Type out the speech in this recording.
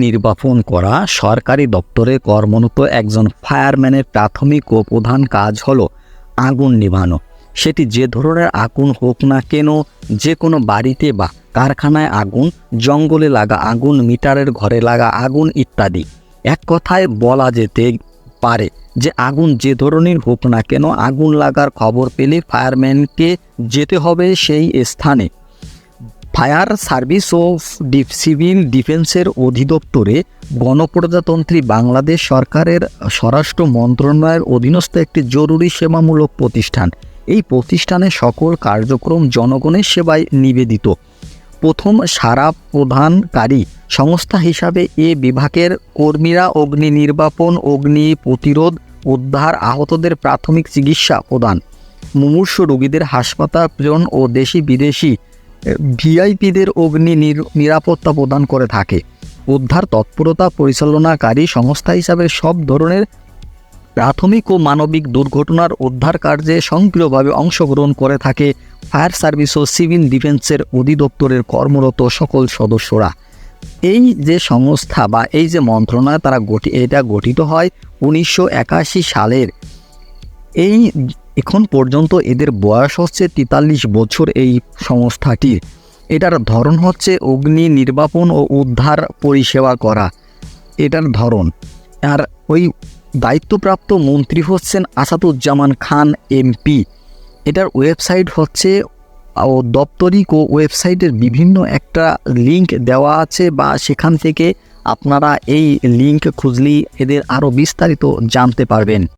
নির্বাপন করা সরকারি দপ্তরে কর্মরত একজন ফায়ারম্যানের প্রাথমিক ও প্রধান কাজ হলো আগুন নেভানো। সেটি যে ধরনের আগুন হোক না কেন, যে কোনো বাড়িতে বা কারখানায় আগুন, জঙ্গলে লাগা আগুন, মিটারের ঘরে লাগা আগুন ইত্যাদি। এক কথায় বলা যেতে পারে যে আগুন যে ধরনের হোক না কেন, আগুন লাগার খবর পেলে ফায়ারম্যানকে যেতে হবে সেই স্থানে। ফায়ার সার্ভিস ও সিভিল ডিফেন্সের অধিদপ্তরে গণপ্রজাতন্ত্রী বাংলাদেশ সরকারের স্বরাষ্ট্র মন্ত্রণালয়ের অধীনস্থ একটি জরুরি সেবামূলক প্রতিষ্ঠান। এই প্রতিষ্ঠানের সকল কার্যক্রম জনগণের সেবায় নিবেদিত। প্রথম সারা প্রদানকারী সংস্থা হিসাবে এ বিভাগের কর্মীরা অগ্নি নির্বাপন, অগ্নি প্রতিরোধ, উদ্ধার, আহতদের প্রাথমিক চিকিৎসা প্রদান, মুমূর্ষু রোগীদের হাসপাতাল প্রেরণ ও দেশি বিদেশি ভিআইপিদের অগ্নি নিরাপত্তা প্রদান করে থাকে। উদ্ধার তৎপরতা পরিচালনাকারী সংস্থা হিসাবে সব ধরনের প্রাথমিক ও মানবিক দুর্ঘটনার উদ্ধার কার্যে সক্রিয়ভাবে অংশগ্রহণ করে থাকে ফায়ার সার্ভিস ও সিভিল ডিফেন্সের অধিদপ্তরের কর্মরত সকল সদস্যরা। এই যে সংস্থা বা এই যে মন্ত্রণালয় এটা গঠিত হয় 1981 সালের। এই এখন পর্যন্ত এদের বয়স হচ্ছে 43 বছর। এই সংস্থাটির এটার ধরন হচ্ছে অগ্নি নির্বাপন ও উদ্ধার পরিষেবা করা, এটার ধরন। আর ওই দায়িত্বপ্রাপ্ত মন্ত্রী হচ্ছেন আসাদুজ্জামান খান এমপি। এটার ওয়েবসাইট হচ্ছে দপ্তরিক ও ওয়েবসাইটের বিভিন্ন একটা লিঙ্ক দেওয়া আছে, বা সেখান থেকে আপনারা এই লিঙ্ক খুঁজলেই এদের আরও বিস্তারিত জানতে পারবেন।